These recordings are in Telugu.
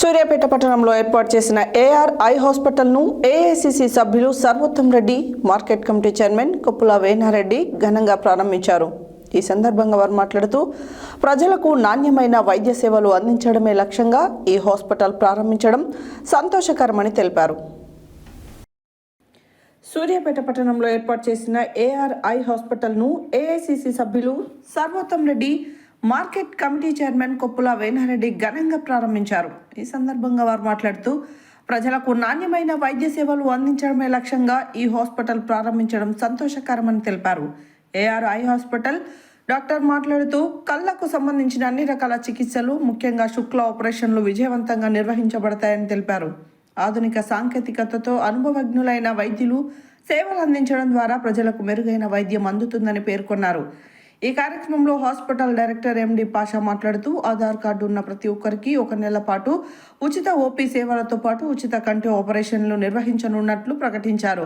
సూర్యాపేట పట్టణంలో ఏర్పాటు చేసిన ఏఆర్ ఐ హాస్పిటల్ను ఏఐసిసి సభ్యులు Sarvottam Reddy, market committee chairman Koppula Venareddy ఘనంగా ప్రారంభించారు. ఈ సందర్భంగా వారు మాట్లాడుతూ ప్రజలకు నాణ్యమైన వైద్య సేవలు అందించడమే లక్ష్యంగా ఈ హాస్పిటల్ ప్రారంభించడం సంతోషకరమని తెలిపారు. సూర్యాపేట పట్టణంలో ఏర్పాటు చేసిన ఏఆర్ ఐ హాస్పిటల్ను ఏఐసిసి సభ్యులు Sarvottam Reddy, market committee chairman Koppula Venareddy ఘనంగా ప్రారంభించారు. ఈ సందర్భంగా వారు మాట్లాడుతూ ప్రజలకు నాణ్యమైన వైద్య సేవలు అందించడమే లక్ష్యంగా ఈ హాస్పిటల్ ప్రారంభించడం సంతోషకరమని తెలిపారు. ఏఆర్ ఐ హాస్పిటల్ డాక్టర్ మాట్లాడుతూ కళ్లకు సంబంధించిన అన్ని రకాల చికిత్సలు, ముఖ్యంగా శుక్ల ఆపరేషన్లు విజయవంతంగా నిర్వహించబడతాయని తెలిపారు. ఆధునిక సాంకేతికతతో అనుభవజ్ఞులైన వైద్యులు సేవలు అందించడం ద్వారా ప్రజలకు మెరుగైన వైద్యం అందుతుందని పేర్కొన్నారు. ఈ కార్యక్రమంలో హాస్పిటల్ డైరెక్టర్ ఎండి పాషా మాట్లాడుతూ ఆధార్ కార్డు ఉన్న ప్రతి ఒక్కరికి 1 నెల పాటు ఉచిత ఓపీ సేవలతో పాటు ఉచిత కంటి ఆపరేషన్లు నిర్వహించనున్నట్లు ప్రకటించారు.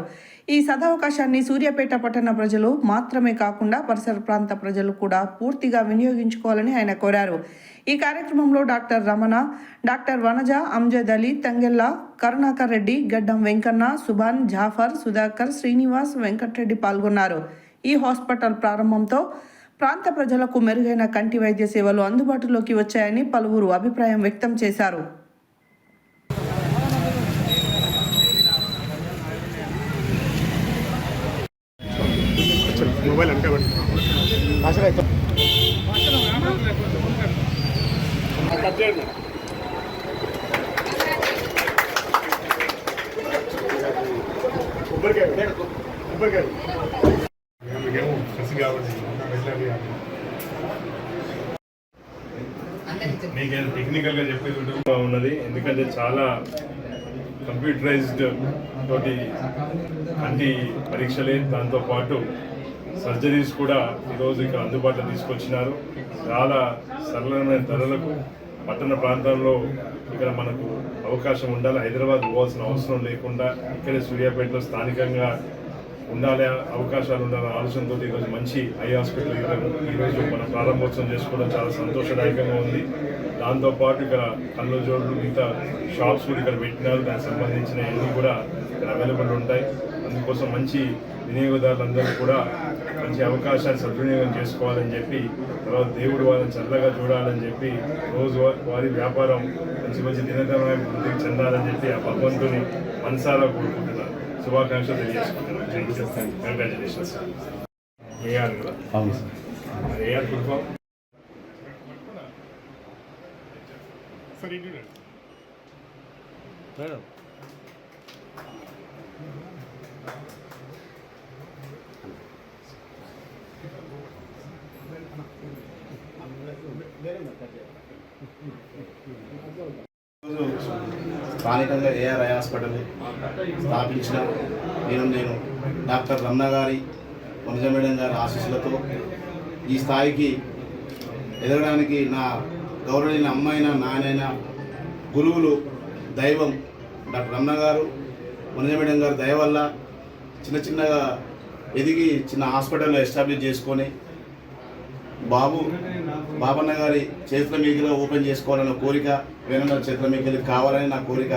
ఈ సదవకాశాన్ని సూర్యాపేట పట్టణ ప్రజలు మాత్రమే కాకుండా పరిసర ప్రాంత ప్రజలు కూడా పూర్తిగా వినియోగించుకోవాలని ఆయన కోరారు. ఈ కార్యక్రమంలో డాక్టర్ రమణ, డాక్టర్ వనజ, అంజద్ అలీ, తంగెల్ల, కరుణాకర్ రెడ్డి, గడ్డం వెంకన్న, సుభాన్, జాఫర్, సుధాకర్, శ్రీనివాస్, వెంకటరెడ్డి పాల్గొన్నారు. ఈ హాస్పిటల్ ప్రారంభంతో ప్రాంత ప్రజలకు మెరుగైన కంటి వైద్య సేవలు అందుబాటులోకి వచ్చాయని పలువురు అభిప్రాయం వ్యక్తం చేశారు. మీకేం టెక్నికల్గా చెప్పేది ఉన్నది, ఎందుకంటే చాలా కంప్యూటరైజ్డ్ తోటి అన్ని పరీక్షలే, దాంతోపాటు సర్జరీస్ కూడా ఈరోజు ఇక్కడ అందుబాటులో తీసుకొచ్చినారు. చాలా సరళమైన ధరలకు పట్టణ ప్రాంతాల్లో ఇక్కడ మనకు అవకాశం ఉండాలి. హైదరాబాద్ పోవాల్సిన అవసరం లేకుండా ఇక్కడే సూర్యాపేటలో స్థానికంగా ఉండాలి, అవకాశాలు ఉండాలనే ఆలోచనతో ఈరోజు మంచి ఐ హాస్పిటల్ ఈరోజు మనం ప్రారంభోత్సవం చేసుకోవడం చాలా సంతోషదాయకంగా ఉంది. దాంతోపాటు ఇక్కడ కళ్ళు జోడ్లు, మిగతా షాప్స్ కూడా ఇక్కడ పెట్టినారు. దానికి సంబంధించిన అన్నీ కూడా ఇక్కడ అవైలబుల్ ఉంటాయి. అందుకోసం మంచి వినియోగదారులందరూ కూడా మంచి అవకాశాన్ని సద్వినియోగం చేసుకోవాలని చెప్పి, తర్వాత దేవుడు వాళ్ళని చల్లగా చూడాలని చెప్పి, రోజు వారి వ్యాపారం మంచి మంచి దినకరమైన వృద్ధికి చెందాలని చెప్పి ఆ భగవంతుని మనసారా కోరుకుంటున్నారు. శుభాకాంక్షలు తెలియజేసుకుంటున్నాను. కంగ్రాచులేషన్స్. ఏఆర్ కూడా ఏఆర్ ఫుల్ స్థానికంగా ఏఆర్ ఐ హాస్పిటల్ స్థాపించిన నేను డాక్టర్ రమణ గారి, వనజ మేడం గారి ఆశీస్సులతో ఈ స్థాయికి ఎదగడానికి నా గౌరవైన అమ్మాయిన, నాయనైన, గురువులు, దైవం డాక్టర్ రమణ గారు, వనజ మేడం గారి దయ వల్ల చిన్నగా ఎదిగి చిన్న హాస్పిటల్లో ఎస్టాబ్లిష్ చేసుకొని బాబన్న గారి చేతుల మీదుగా ఓపెన్ చేసుకోవాలన్న కోరిక, వేణుగారి చేతుల మీదకి కావాలని నా కోరిక.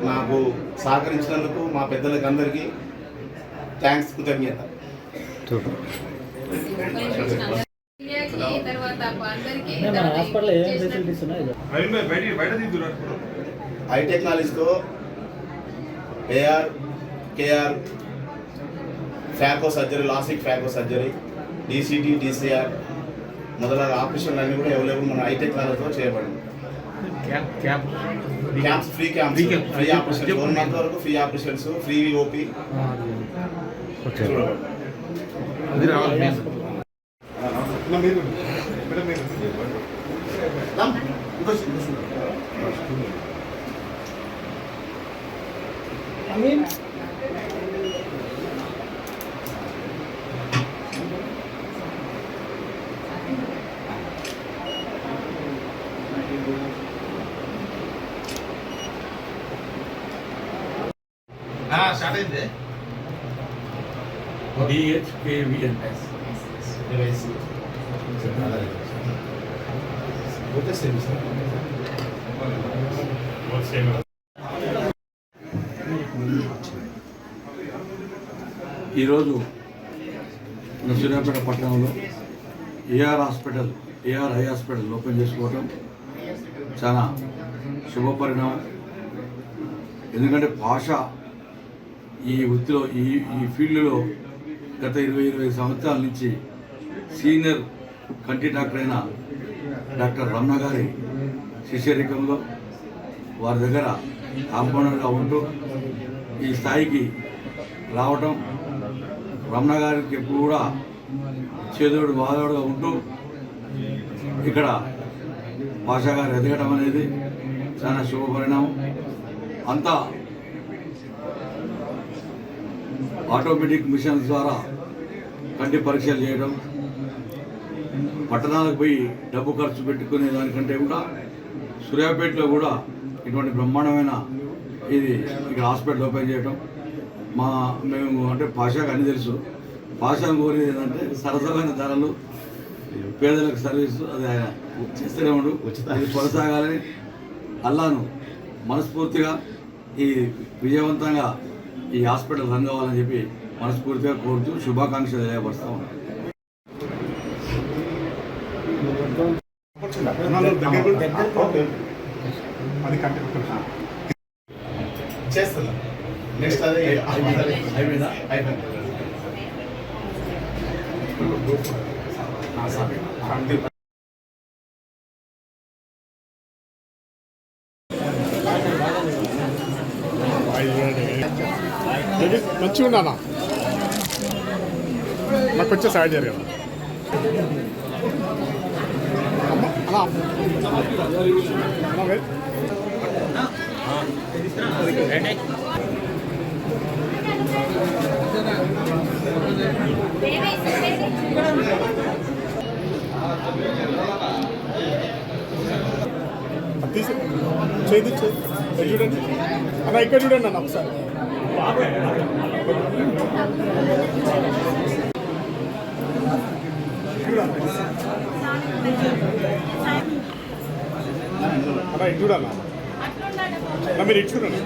నాకు సహకరించినందుకు మా పెద్దలకు అందరికీ థ్యాంక్స్, కృతజ్ఞత. హై టెక్నాలజీతో AR, KR, phaco surgery, LASIK phaco surgery, DCT, DCR మొదలైన ఆపరేషన్లు అన్నీ కూడా అవైలబుల్ మన హై టెక్నాలజీతో చేయబడింది. క్యాంప్స్, ఫ్రీ ఆపరేషన్, 1 month వరకు free operations, free OP start అయింది. DHKVNS. What is it? Same ఈరోజు మన సూర్యాపేట పట్టణంలో ఏఆర్ ఐ హాస్పిటల్ ఓపెన్ చేసుకోవటం చాలా శుభ పరిణామం. ఎందుకంటే భాష ఈ వృత్తిలో ఈ ఫీల్డ్లో గత 20 సంవత్సరాల నుంచి సీనియర్ కంటి డాక్టర్ అయిన డాక్టర్ రమణ గారి శిష్యరికంలో వారి దగ్గర కాంపౌండర్గా ఉంటూ ఈ స్థాయికి రావటం, రమణ గారికి ఎప్పుడు కూడా చేదోడు వాదోడుగా ఉంటూ ఇక్కడ భాషా గారు ఎదగడం అనేది చాలా శుభ పరిణామం. అంతా ఆటోమేటిక్ మిషన్స్ ద్వారా కంటి పరీక్షలు చేయడం, పట్టణాలకు పోయి డబ్బు ఖర్చు పెట్టుకునే దానికంటే కూడా సూర్యాపేటలో కూడా ఇటువంటి బ్రహ్మాండమైన ఇది ఇక్కడ హాస్పిటల్ ఓపెన్ చేయడం మేము అంటే భాషకు అన్ని తెలుసు. భాషను కోరేది ఏంటంటే సరసమైన ధరలు, పేదలకు సర్వీసు, అది ఆయన చేస్తూనే ఉండు, ఇది కొనసాగాలని అల్లాను మనస్ఫూర్తిగా ఈ విజయవంతంగా ఈ హాస్పిటల్ రన్ కావాలని చెప్పి మనస్ఫూర్తిగా కోరుతూ శుభాకాంక్షలు తెలియపరుస్తా ఉన్నాను. చేస్తున్నా నెక్స్ట్ అదే అయిపోయిందా? మంచిగా ఉన్నా నాకు కొంచెం సైడ్ జరిగాను తీసి చేది చూడండి అన్న, ఇక్కడ చూడండి అన్న ఒకసారి. అన్న ఇటు చూడన్నా, మీరు ఇటు చూడండి.